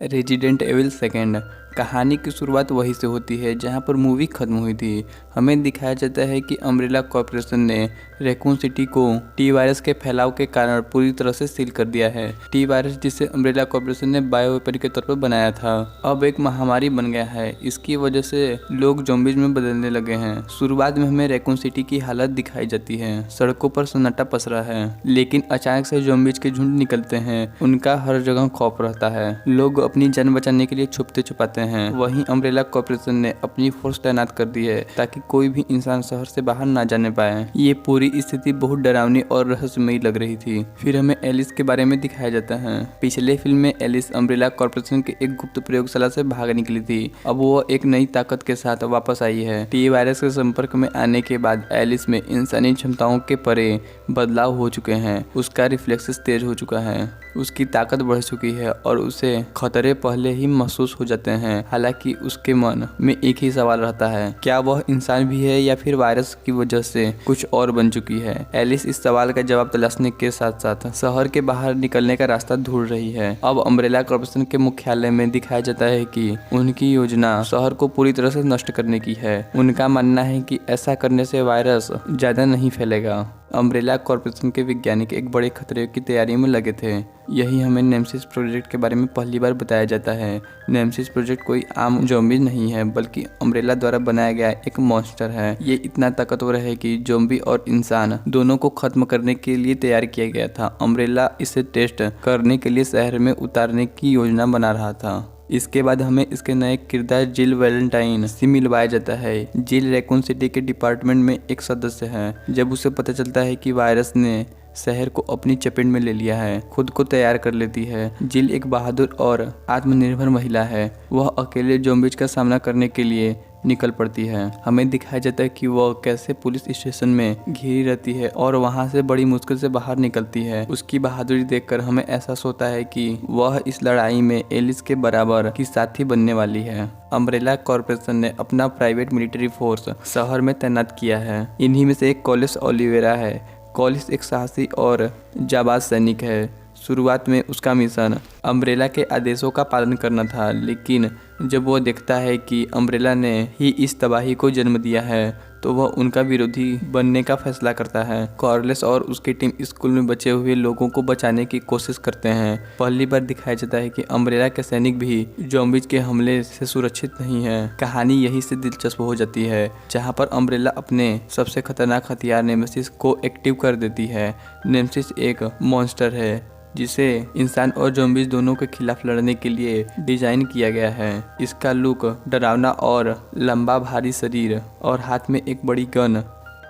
Resident evil second. कहानी की शुरुआत वहीं से होती है जहां पर मूवी खत्म हुई थी। हमें दिखाया जाता है कि अम्ब्रेला कॉर्पोरेशन ने रैकून सिटी को टी वायरस के फैलाव के कारण पूरी तरह से सील कर दिया है। टी वायरस, जिसे अम्ब्रेला कॉर्पोरेशन ने बायो वेपन के तौर पर बनाया था, अब एक महामारी बन गया है। इसकी वजह से लोग ज़ॉम्बीज में बदलने लगे हैं। शुरुआत में हमें रैकून सिटी की हालत दिखाई जाती है। सड़कों पर सन्नाटा पसरा है, लेकिन अचानक से ज़ॉम्बीज के झुंड निकलते हैं। उनका हर जगह खौफ रहता है। लोग अपनी जान बचाने के लिए छुपते छुपाते हैं। वहीं अम्ब्रेला कॉर्पोरेशन ने अपनी फोर्स तैनात कर दी है ताकि कोई भी इंसान शहर से बाहर ना जाने पाए। ये पूरी स्थिति बहुत डरावनी और रहस्यमयी लग रही थी। फिर हमें एलिस के बारे में दिखाया जाता है। पिछले फिल्म में एलिस अम्ब्रेला कॉर्पोरेशन के एक गुप्त प्रयोगशाला से भाग निकली थी। अब वो एक नई ताकत के साथ वापस आई है। टी वायरस के संपर्क में आने के बाद एलिस में इंसानी क्षमताओं के परे बदलाव हो चुके हैं। उसका रिफ्लेक्सेस तेज हो चुका है, उसकी ताकत बढ़ चुकी है और उसे खतरे पहले ही महसूस हो जाते हैं। हालांकि उसके मन में एक ही सवाल रहता है, क्या वह इंसान भी है या फिर वायरस की वजह से कुछ और बन चुकी है। एलिस इस सवाल का जवाब तलाशने के साथ साथ शहर के बाहर निकलने का रास्ता ढूंढ रही है। अब अम्ब्रेला कॉर्पोरेशन के मुख्यालय में दिखाया जाता है कि उनकी योजना शहर को पूरी तरह से नष्ट करने की है। उनका मानना है कि ऐसा करने से वायरस ज्यादा नहीं फैलेगा। अम्ब्रेला कॉर्पोरेशन के वैज्ञानिक एक बड़े खतरे की तैयारी में लगे थे। यही हमें नेमेसिस प्रोजेक्ट के बारे में पहली बार बताया जाता है। नेमेसिस प्रोजेक्ट कोई आम ज़ॉम्बी नहीं है, बल्कि अम्ब्रेला द्वारा बनाया गया एक मॉन्स्टर है। ये इतना ताकतवर है कि ज़ॉम्बी और इंसान दोनों को खत्म करने के लिए तैयार किया गया था। अम्ब्रेला इसे टेस्ट करने के लिए शहर में उतारने की योजना बना रहा था। इसके बाद हमें इसके नए किरदार जिल वैलेंटाइन से मिलवाया जाता है। जिल रैकून सिटी के डिपार्टमेंट में एक सदस्य है। जब उसे पता चलता है कि वायरस ने शहर को अपनी चपेट में ले लिया है, खुद को तैयार कर लेती है। जिल एक बहादुर और आत्मनिर्भर महिला है। वह अकेले ज़ॉम्बीज का सामना करने के लिए निकल पड़ती है। हमें दिखाया जाता है कि वह कैसे पुलिस स्टेशन में घिरी रहती है और वहां से बड़ी मुश्किल से बाहर निकलती है। उसकी बहादुरी देखकर हमें एहसास होता है कि वह इस लड़ाई में एलिस के बराबर की साथी बनने वाली है। अम्ब्रेला कॉर्पोरेशन ने अपना प्राइवेट मिलिट्री फोर्स शहर में तैनात किया है। इन्हीं में से एक कॉलिस ओलिवेरा है। कॉलिस एक साहसी और जाबाज सैनिक है। शुरुआत में उसका मिशन अम्ब्रेला के आदेशों का पालन करना था, लेकिन जब वो देखता है कि अम्ब्रेला ने ही इस तबाही को जन्म दिया है, तो वह उनका विरोधी बनने का फैसला करता है। कॉर्लिस और उसकी टीम स्कूल में बचे हुए लोगों को बचाने की कोशिश करते हैं। पहली बार दिखाया जाता है कि अम्ब्रेला के सैनिक भी ज़ॉम्बीज के हमले से सुरक्षित नहीं है। कहानी यहीं से दिलचस्प हो जाती है, जहां पर अम्ब्रेला अपने सबसे खतरनाक हथियार नेमेसिस को एक्टिव कर देती है। नेमेसिस एक मॉन्स्टर है जिसे इंसान और ज़ॉम्बीज दोनों के खिलाफ लड़ने के लिए डिजाइन किया गया है। इसका लुक डरावना और लंबा भारी शरीर और हाथ में एक बड़ी गन।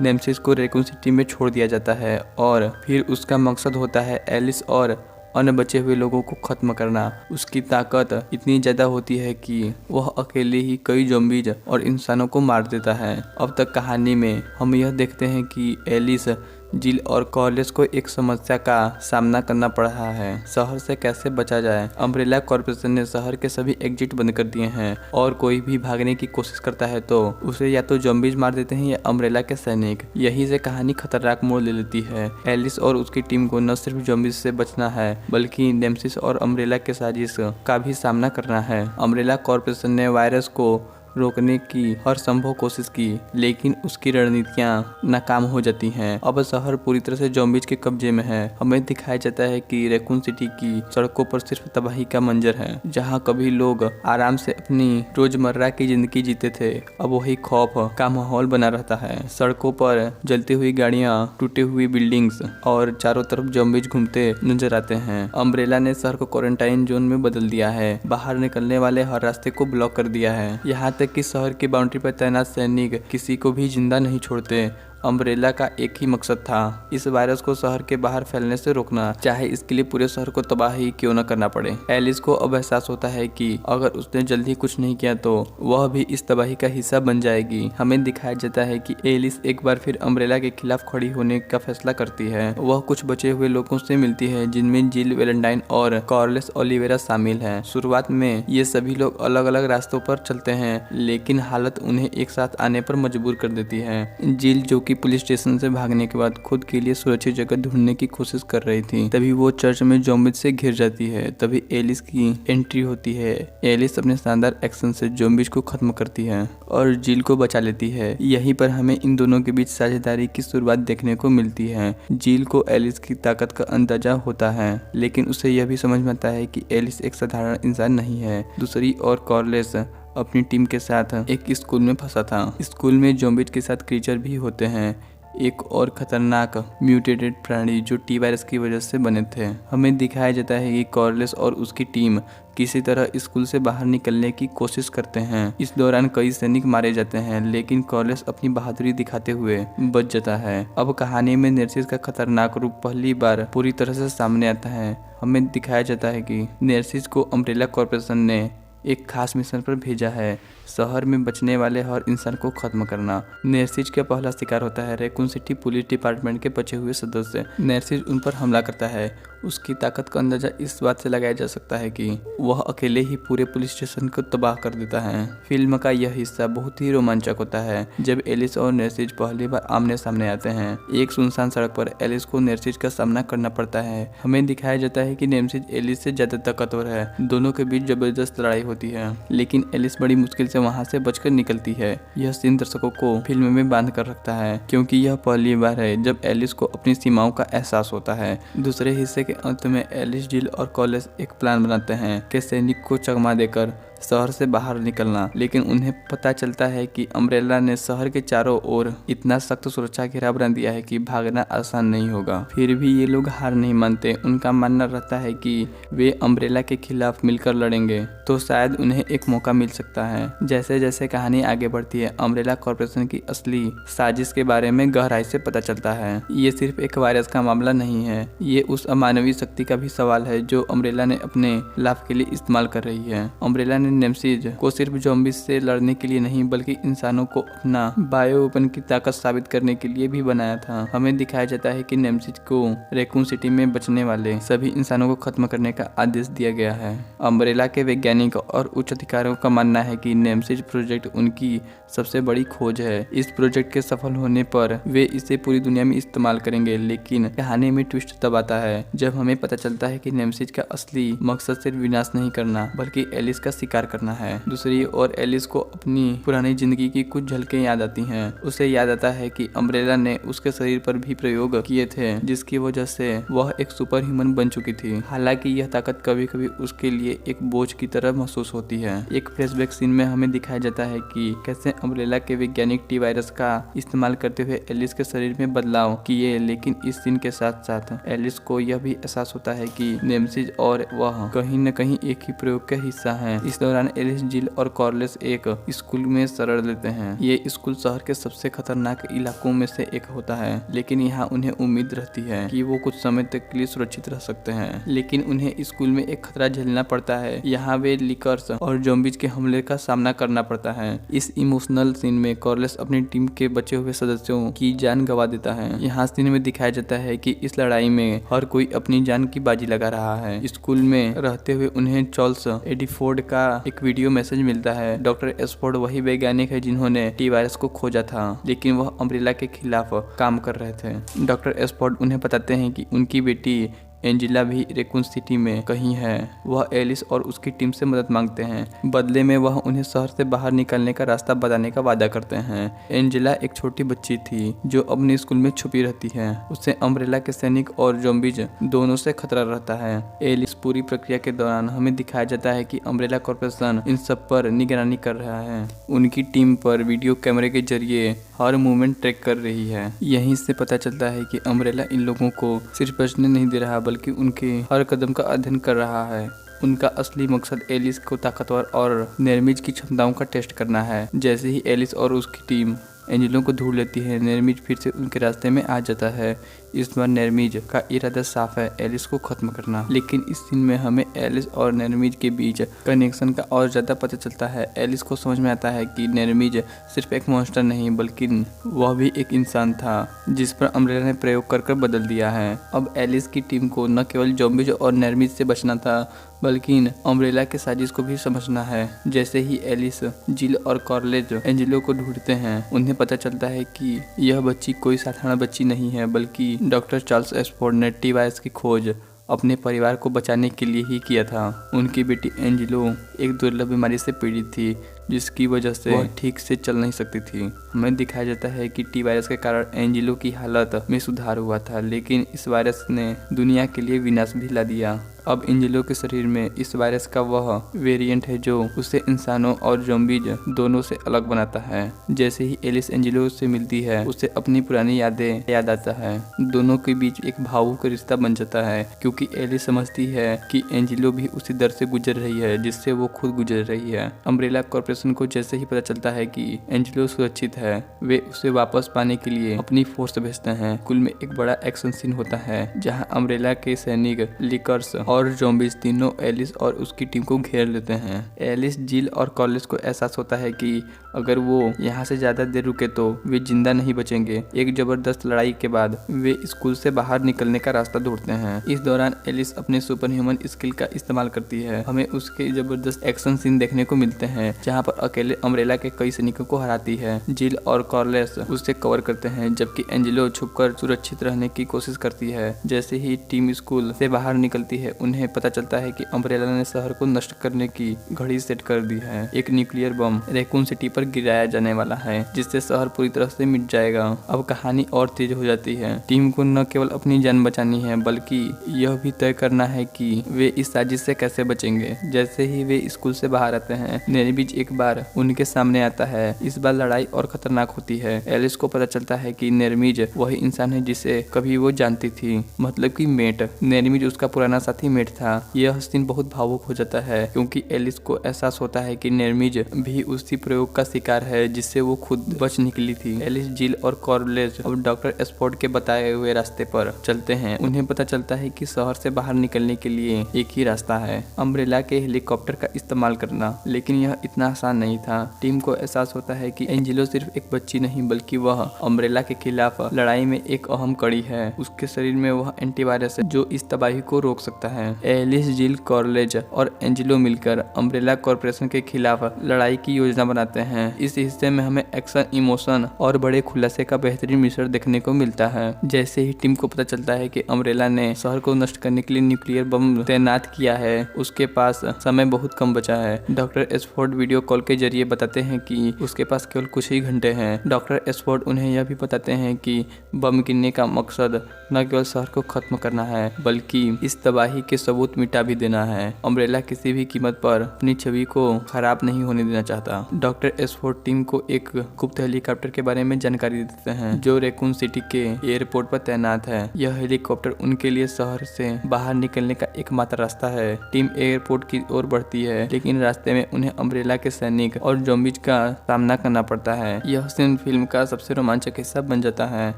नेमेसिस को रैकून सिटी में छोड़ दिया जाता है और फिर उसका मकसद होता है एलिस और अन्य बचे हुए लोगों को खत्म करना। उसकी ताकत इतनी ज़्यादा होती है कि वह अकेले ही कई ज़ॉम्बीज और इंसानों को मार देता है। अब तक कहानी में हम यह देखते हैं कि एलिस, जिल और कॉर्लिस को एक समस्या का सामना करना पड़ रहा है। शहर से कैसे बचा जाए। अम्ब्रेला कॉर्पोरेशन ने शहर के सभी एग्जिट बंद कर दिए हैं और कोई भी भागने की कोशिश करता है तो उसे या तो ज़ॉम्बीज मार देते हैं या अम्ब्रेला के सैनिक। यहीं से कहानी खतरनाक मोड़ ले लेती है। एलिस और उसकी टीम को न सिर्फ ज़ॉम्बीज से बचना है, बल्कि नेमेसिस और अम्ब्रेला के साजिश का भी सामना करना है। अम्ब्रेला कॉर्पोरेशन ने वायरस को रोकने की हर संभव कोशिश की, लेकिन उसकी रणनीतियां नाकाम हो जाती हैं। अब शहर पूरी तरह से ज़ॉम्बीज के कब्जे में है। हमें दिखाया जाता है कि रैकून सिटी की सड़कों पर सिर्फ तबाही का मंजर है। जहां कभी लोग आराम से अपनी रोजमर्रा की जिंदगी जीते थे, अब वही खौफ का माहौल बना रहता है। सड़कों पर जलती हुई गाड़ियां, टूटी हुई बिल्डिंग्स और चारों तरफ ज़ॉम्बीज घूमते नजर आते हैं। अम्ब्रेला ने शहर को क्वारंटाइन जोन में बदल दिया है। बाहर निकलने वाले हर रास्ते को ब्लॉक कर दिया है। यहाँ तक कि शहर की बाउंड्री पर तैनात सैनिक किसी को भी जिंदा नहीं छोड़ते। अम्ब्रेला का एक ही मकसद था, इस वायरस को शहर के बाहर फैलने से रोकना, चाहे इसके लिए पूरे शहर को तबाह ही क्यों न करना पड़े। एलिस को अब एहसास होता है कि अगर उसने जल्दी कुछ नहीं किया तो वह भी इस तबाही का हिस्सा बन जाएगी। हमें दिखाया जाता है कि एलिस एक बार फिर अम्ब्रेला के खिलाफ खड़ी होने का फैसला करती है। वह कुछ बचे हुए लोगों से मिलती है, जिनमें जिल वैलेंटाइन और कॉर्लिस ओलिवेरा शामिल है। शुरुआत में ये सभी लोग अलग अलग रास्तों पर चलते हैं, लेकिन हालत उन्हें एक साथ आने पर मजबूर कर देती है। जिल, जो कि पुलिस स्टेशन से भागने के बाद खुद के लिए सुरक्षित जगह ढूंढने की कोशिश कर रही थी। तभी वो चर्च में ज़ॉम्बीज से घिर जाती है। तभी एलिस की एंट्री होती है। एलिस अपने शानदार एक्शन से ज़ॉम्बीज को खत्म करती है और जिल को बचा लेती है। यहीं पर हमें इन दोनों के बीच साझेदारी की शुरुआत देखने को मिलती है। जिल को एलिस की ताकत का अंदाजा होता है, लेकिन उसे यह भी समझ में आता है कि एलिस एक साधारण इंसान नहीं है। दूसरी ओर कॉर्लिस अपनी टीम के साथ एक स्कूल में फंसा था। स्कूल में ज़ॉम्बीज के साथ क्रीचर भी होते हैं, एक और खतरनाक म्यूटेटेड प्राणी जो टी वायरस की वजह से बने थे। हमें दिखाया जाता है कि कॉर्लिस और उसकी टीम किसी तरह स्कूल से बाहर निकलने की कोशिश करते हैं। इस दौरान कई सैनिक मारे जाते हैं, लेकिन कॉर्लिस अपनी बहादुरी दिखाते हुए बच जाता है। अब कहानी में नेर्सिस का खतरनाक रूप पहली बार पूरी तरह से सामने आता है। हमें दिखाया जाता है कि नेर्सिस को अम्ब्रेला कॉर्पोरेशन ने एक खास मिशन पर भेजा है, शहर में बचने वाले हर इंसान को खत्म करना। नेर्सिस का पहला शिकार होता है रैकून सिटी पुलिस डिपार्टमेंट के बचे हुए सदस्य। नेर्सिस उन पर हमला करता है। उसकी ताकत का अंदाजा इस बात से लगाया जा सकता है कि वह अकेले ही पूरे पुलिस स्टेशन को तबाह कर देता है। फिल्म का यह हिस्सा बहुत ही रोमांचक होता है जब एलिस और नेर्सिस पहली बार आमने सामने आते हैं। एक सुनसान सड़क पर एलिस को नेर्सिस का सामना करना पड़ता है। हमें दिखाया जाता है कि नेर्सिस एलिस से ज्यादा ताकतवर है। दोनों के बीच जबरदस्त लड़ाई होती है, लेकिन एलिस बड़ी मुश्किल से वहां से बचकर निकलती है। यह सीन दर्शकों को फिल्म में बांध कर रखता है, क्योंकि यह पहली बार है जब एलिस को अपनी सीमाओं का एहसास होता है। दूसरे हिस्से के अंत में एलिस, जिल और कॉर्लिस एक प्लान बनाते हैं कि सैनिक को चकमा देकर शहर से बाहर निकलना, लेकिन उन्हें पता चलता है कि अम्ब्रेला ने शहर के चारों ओर इतना सख्त सुरक्षा घेरा बना दिया है कि भागना आसान नहीं होगा। फिर भी ये लोग हार नहीं मानते। उनका मानना रहता है कि वे अम्ब्रेला के खिलाफ मिलकर लड़ेंगे तो शायद उन्हें एक मौका मिल सकता है। जैसे जैसे कहानी आगे बढ़ती है, अम्ब्रेला कॉर्पोरेशन की असली साजिश के बारे में गहराई से पता चलता है। ये सिर्फ एक वायरस का मामला नहीं है, ये उस अमानवीय शक्ति का भी सवाल है जो अम्ब्रेला ने अपने लाभ के लिए इस्तेमाल कर रही है। अम्ब्रेला ने नेमेसिस को सिर्फ ज़ॉम्बीज से लड़ने के लिए नहीं, बल्कि इंसानों को अपना बायो वेपन की ताकत साबित करने के लिए भी बनाया था। हमें दिखाया जाता है कि नेमेसिस को रैकून सिटी में बचने वाले सभी इंसानों को खत्म करने का आदेश दिया गया है। अम्ब्रेला के वैज्ञानिक और उच्च अधिकारियों का मानना है कि नेमेसिस प्रोजेक्ट उनकी सबसे बड़ी खोज है। इस प्रोजेक्ट के सफल होने पर वे इसे पूरी दुनिया में इस्तेमाल करेंगे, लेकिन कहानी में ट्विस्ट तब आता है जब हमें पता चलता है कि नेमेसिस का असली मकसद सिर्फ विनाश नहीं करना, बल्कि एलिस का शिकार करना है। दूसरी ओर एलिस को अपनी पुरानी जिंदगी की कुछ झलकें याद आती हैं। उसे याद आता है कि अम्ब्रेला ने उसके शरीर पर भी प्रयोग किए थे, जिसकी वजह से वह एक सुपर ह्यूमन बन चुकी थी। हालांकि यह ताकत कभी कभी उसके लिए एक बोझ की तरह महसूस होती है। एक फ्लैशबैक सीन में हमें दिखाया जाता है कि कैसे अम्ब्रेला के वैज्ञानिक टी वायरस का इस्तेमाल करते हुए एलिस के शरीर में बदलाव किए, लेकिन इस सीन के साथ साथ एलिस को यह भी एहसास होता है कि नेमेसिस और वह कहीं न कहीं एक ही प्रयोग का हिस्सा है। इस दौरान एलिस, जिल और कॉर्लिस एक स्कूल में शरण लेते हैं। ये स्कूल शहर के सबसे खतरनाक इलाकों में से एक होता है, लेकिन यहाँ उन्हें उम्मीद रहती है कि वो कुछ समय तक के लिए सुरक्षित रह सकते हैं। लेकिन उन्हें स्कूल में एक खतरा झेलना पड़ता है। यहाँ वे लिकर्स और ज़ॉम्बीज के हमले का सामना करना पड़ता है। इस इमोशनल सीन में कॉर्लिस अपनी टीम के बचे हुए सदस्यों की जान गंवा देता है। यहाँ सीन में दिखाया जाता है कि इस लड़ाई में हर कोई अपनी जान की बाजी लगा रहा है। स्कूल में रहते हुए उन्हें चार्ल्स एडिफोर्ड का एक वीडियो मैसेज मिलता है। डॉक्टर एस्फोर्ड वही वैज्ञानिक है जिन्होंने टी वायरस को खोजा था, लेकिन वह अम्ब्रेला के खिलाफ काम कर रहे थे। डॉक्टर एस्फोर्ड उन्हें बताते हैं कि उनकी बेटी एंजेला भी रैकून सिटी में कहीं है। वह एलिस और उसकी टीम से मदद मांगते हैं। बदले में वह उन्हें शहर से बाहर निकलने का रास्ता बताने का वादा करते हैं। एंजेला एक छोटी बच्ची थी जो अपने स्कूल में छुपी रहती है। उसे अम्ब्रेला के सैनिक और ज़ॉम्बीज दोनों से खतरा रहता है। एलिस पूरी प्रक्रिया के दौरान हमें दिखाया जाता है कि अम्ब्रेला कॉर्पोरेशन इन सब पर निगरानी कर रहा है। उनकी टीम पर वीडियो कैमरे के जरिए हर मूवमेंट ट्रैक कर रही है। यहीं से पता चलता है कि अम्ब्रेला इन लोगों को सिर्फ बचने नहीं दे रहा, बल्कि उनके हर कदम का अध्ययन कर रहा है। उनका असली मकसद एलिस को ताकतवर और नेमेसिस की क्षमताओं का टेस्ट करना है। जैसे ही एलिस और उसकी टीम एंजेलो को ढूंढ लेती है, नेमेसिस फिर से उनके रास्ते में आ जाता है। इस बार नेमेसिस का इरादा साफ है, एलिस को खत्म करना। लेकिन इस सीन में हमें एलिस और नेमेसिस के बीच कनेक्शन का और ज्यादा पता चलता है। एलिस को समझ में आता है कि नेमेसिस सिर्फ एक मॉन्स्टर नहीं, बल्कि वह भी एक इंसान था जिस पर अम्ब्रेला ने प्रयोग कर बदल दिया है। अब एलिस की टीम को न केवल ज़ॉम्बीज और नेमेसिस से बचना था, बल्कि अम्ब्रेला के साजिश को भी समझना है। जैसे ही एलिस, जिल और कॉर्लिस एंजेलो को ढूंढते हैं, उन्हें पता चलता है कि यह बच्ची कोई साधारण बच्ची नहीं है, बल्कि डॉक्टर चार्ल्स एस्फोर्ड ने टी वायरस की खोज अपने परिवार को बचाने के लिए ही किया था। उनकी बेटी एंजेलो एक दुर्लभ बीमारी से पीड़ित थी, जिसकी वजह से वह ठीक से चल नहीं सकती थी। हमें दिखाया जाता है कि टी वायरस के कारण एंजेलो की हालत में सुधार हुआ था, लेकिन इस वायरस ने दुनिया के लिए विनाश भी ला दिया। अब एंजेलो के शरीर में इस वायरस का वह वेरिएंट है जो उसे इंसानों और ज़ॉम्बीज दोनों से अलग बनाता है। जैसे ही एलिस एंजेलो से मिलती है, उसे अपनी पुरानी यादें याद आता है। दोनों के बीच एक भावुक रिश्ता बन जाता है, क्योंकि एलिस समझती है कि एंजेलो भी उसी दर से गुजर रही है जिससे वो खुद गुजर रही है। अम्ब्रेला कॉर्पोरेशन को जैसे ही पता चलता है कि एंजेलो सुरक्षित है, वे उसे वापस पाने के लिए अपनी फोर्स भेजते हैं। स्कूल में एक बड़ा एक्शन सीन होता है, जहाँ अम्ब्रेला के सैनिक, लिकर्स और ज़ॉम्बीज तीनों एलिस और उसकी टीम को घेर लेते हैं। एलिस, जिल और कॉर्लिस को एहसास होता है कि अगर वो यहाँ से ज्यादा देर रुके तो वे जिंदा नहीं बचेंगे। एक जबरदस्त लड़ाई के बाद वे स्कूल से बाहर निकलने का रास्ता ढूंढते हैं। इस दौरान एलिस अपने सुपर ह्यूमन स्किल का इस्तेमाल करती है। हमें उसके जबरदस्त एक्शन सीन देखने को मिलते हैं, जहाँ पर अकेले अम्ब्रेला के कई सैनिकों को हराती है। जिल और कॉर्लिस उसे कवर करते हैं, जबकि एंजेलो छुपकर सुरक्षित रहने की कोशिश करती है। जैसे ही टीम स्कूल से बाहर निकलती है, उन्हें पता चलता है कि अम्ब्रेला ने शहर को नष्ट करने की घड़ी सेट कर दी है। एक न्यूक्लियर बम रैकून सिटी पर गिराया जाने वाला है, जिससे शहर पूरी तरह से मिट जाएगा। अब कहानी और तेज हो जाती है। टीम को न केवल अपनी जान बचानी है, बल्कि यह भी तय करना है कि वे इस साजिश से कैसे बचेंगे। जैसे ही वे स्कूल से बाहर आते हैं, नेरमिज एक बार उनके सामने आता है। इस बार लड़ाई और खतरनाक होती है। एलिस को पता चलता है कि नेरमिज वही इंसान है जिसे कभी वो जानती थी, मतलब कि मेट। नेरमिज उसका पुराना साथी मेट था। यह सीन बहुत भावुक हो जाता है, क्योंकि एलिस को एहसास होता है कि नेरमिज भी उसी प्रयोग का शिकार है जिससे वो खुद बच निकली थी। एलिस, जिल और कॉर्लिस अब डॉक्टर एस्फोर्ड के बताए हुए रास्ते पर चलते हैं। उन्हें पता चलता है कि शहर से बाहर निकलने के लिए एक ही रास्ता है, अम्ब्रेला के हेलीकॉप्टर का इस्तेमाल करना। लेकिन यह इतना आसान नहीं था। टीम को एहसास होता है कि एंजेलो सिर्फ एक बच्ची नहीं, बल्कि वह अम्ब्रेला के खिलाफ लड़ाई में एक अहम कड़ी है। उसके शरीर में वह एंटीवायरस है जो इस तबाही को रोक सकता है। एलिस, जिल, कॉर्लिस और एंजेलो मिलकर अम्ब्रेला कॉर्पोरेशन के खिलाफ लड़ाई की योजना बनाते हैं। इस हिस्से में हमें एक्शन, इमोशन और बड़े खुलासे का बेहतरीन मिश्रण देखने को मिलता है। जैसे ही टीम को पता चलता है कि अम्ब्रेला ने शहर को नष्ट करने के लिए न्यूक्लियर बम तैनात किया है, उसके पास समय बहुत कम बचा है। डॉक्टर एस्फोर्ड वीडियो कॉल के जरिए बताते हैं कि उसके पास केवल कुछ ही घंटे हैं। डॉक्टर एस्फोर्ड उन्हें यह भी बताते हैं कि बम गिरने का मकसद न केवल शहर को खत्म करना है, बल्कि इस तबाही के सबूत मिटा भी देना है। अम्ब्रेला किसी भी कीमत पर अपनी छवि को खराब नहीं होने देना चाहता। डॉक्टर एस्फोर्ड टीम को एक गुप्त हेलीकॉप्टर के बारे में जानकारी देते हैं, जो रैकून सिटी के एयरपोर्ट पर तैनात है। यह हेलीकॉप्टर उनके लिए शहर से बाहर निकलने का एकमात्र रास्ता है। टीम एयरपोर्ट की ओर बढ़ती है, लेकिन रास्ते में उन्हें अम्ब्रेला के सैनिक और ज़ॉम्बीज का सामना करना पड़ता है। यह सीन फिल्म का सबसे रोमांचक हिस्सा बन जाता है,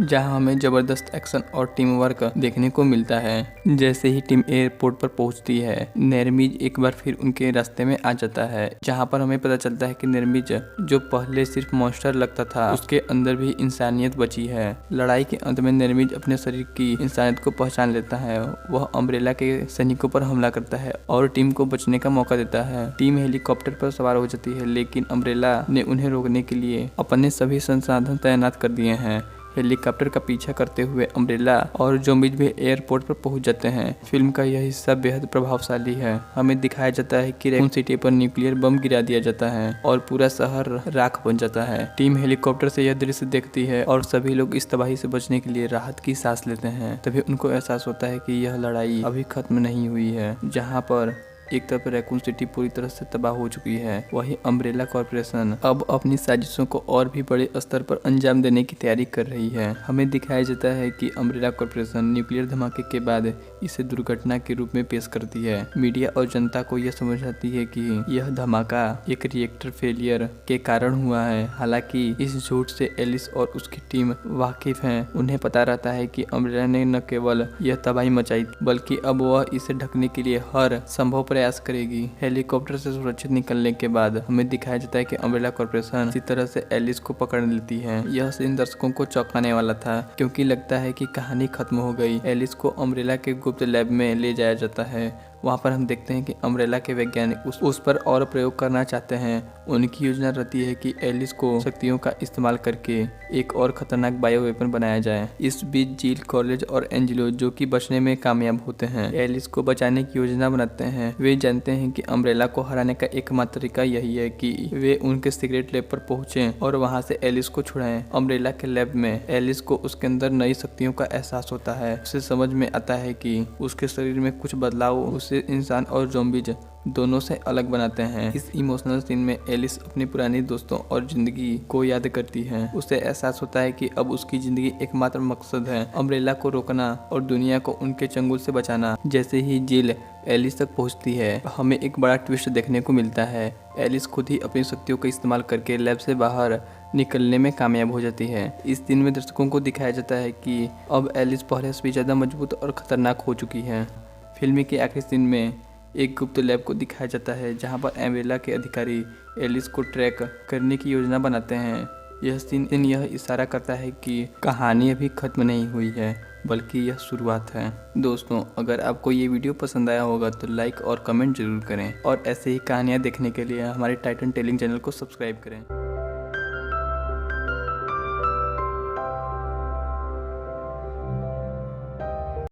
जहां हमें जबरदस्त एक्शन और टीम वर्क देखने को मिलता है। जैसे ही टीम एयरपोर्ट पर पहुंचती है, नेरमिज एक बार फिर उनके रास्ते में आ जाता है, जहां पर हमें पता चलता है कि नेरमिज, जो पहले सिर्फ मॉन्स्टर लगता था, उसके अंदर भी इंसानियत बची है। लड़ाई के अंत में नेरमिज अपने शरीर की इंसानियत को पहचान लेता है। वह अम्ब्रेला के सैनिकों पर हमला करता है और टीम को बचने का मौका देता है। टीम हेलीकॉप्टर पर सवार हो जाती है, लेकिन अम्ब्रेला ने उन्हें रोकने के लिए अपने सभी संसाधन तैनात कर दिए हैं। हेलीकॉप्टर का पीछा करते हुए अम्ब्रेला और ज़ॉम्बीज भी एयरपोर्ट पर पहुंच जाते हैं। फिल्म का यह हिस्सा बेहद प्रभावशाली है। हमें दिखाया जाता है कि रैकून सिटी पर न्यूक्लियर बम गिरा दिया जाता है और पूरा शहर राख बन जाता है। टीम हेलीकॉप्टर से यह दृश्य देखती है और सभी लोग इस तबाही से बचने के लिए राहत की सांस लेते हैं। तभी उनको एहसास होता है कि यह लड़ाई अभी खत्म नहीं हुई है। जहाँ पर एक तरफ रैकून सिटी पूरी तरह से तबाह हो चुकी है, वहीं अम्ब्रेला कॉर्पोरेशन अब अपनी साजिशों को और भी बड़े स्तर पर अंजाम देने की तैयारी कर रही है। हमें दिखाया जाता है कि अम्ब्रेला कॉर्पोरेशन न्यूक्लियर धमाके के बाद इसे दुर्घटना के रूप में पेश करती है। मीडिया और जनता को यह समझाती है कि यह धमाका एक रिएक्टर फेलियर के कारण हुआ है। हालांकि इस झूठ से एलिस और उसकी टीम वाकिफ हैं। उन्हें पता रहता है कि अम्ब्रेला ने न केवल यह तबाही मचाई, बल्कि अब वह इसे ढकने के लिए हर संभव प्रयास करेगी। हेलीकॉप्टर से सुरक्षित निकलने के बाद हमें दिखाया जाता है कि अम्ब्रेला कॉर्पोरेशन इसी तरह से एलिस को पकड़ लेती है। यह सीन दर्शकों को चौंकाने वाला था, क्योंकि लगता है कि कहानी खत्म हो गई। एलिस को अम्ब्रेला के गुप्त लैब में ले जाया जाता है। वहाँ पर हम देखते हैं कि अम्ब्रेला के वैज्ञानिक उस पर और प्रयोग करना चाहते हैं। उनकी योजना रहती है कि एलिस को शक्तियों का इस्तेमाल करके एक और खतरनाक बायो वेपन बनाया जाए। इस बीच जिल, कॉलेज और एंजेलो जो कि बचने में कामयाब होते हैं, एलिस को बचाने की योजना बनाते हैं। वे जानते हैं कि अम्ब्रेला को हराने का एकमात्र तरीका यही है कि वे उनके सीक्रेट लैब पर पहुंचे और वहां से एलिस को छुड़ाएं। अम्ब्रेला के लैब में एलिस को उसके अंदर नई शक्तियों का एहसास होता है। उसे समझ में आता है कि उसके शरीर में कुछ बदलाव उसे इंसान और ज़ॉम्बीज दोनों से अलग बनाते हैं। इस इमोशनल सीन में एलिस अपनी पुरानी दोस्तों और जिंदगी को याद करती है। उसे एहसास होता है कि अब उसकी जिंदगी एकमात्र मकसद है अम्ब्रेला को रोकना और दुनिया को उनके चंगुल से बचाना। जैसे ही जिल एलिस तक पहुंचती है, हमें एक बड़ा ट्विस्ट देखने को मिलता है। एलिस खुद ही अपनी शक्तियों का इस्तेमाल करके लैब से बाहर निकलने में कामयाब हो जाती है। इस दिन में दर्शकों को दिखाया जाता है कि अब एलिस पहले से भी ज़्यादा मजबूत और खतरनाक हो चुकी है। फिल्म के आखिरी सीन में एक गुप्त लैब को दिखाया जाता है जहां पर अम्ब्रेला के अधिकारी एलिस को ट्रैक करने की योजना बनाते हैं। यह सीन यह इशारा करता है कि कहानी अभी खत्म नहीं हुई है, बल्कि यह शुरुआत है। दोस्तों, अगर आपको ये वीडियो पसंद आया होगा तो लाइक और कमेंट जरूर करें और ऐसे ही कहानियाँ देखने के लिए हमारे टाइटन टेलिंग चैनल को सब्सक्राइब करें।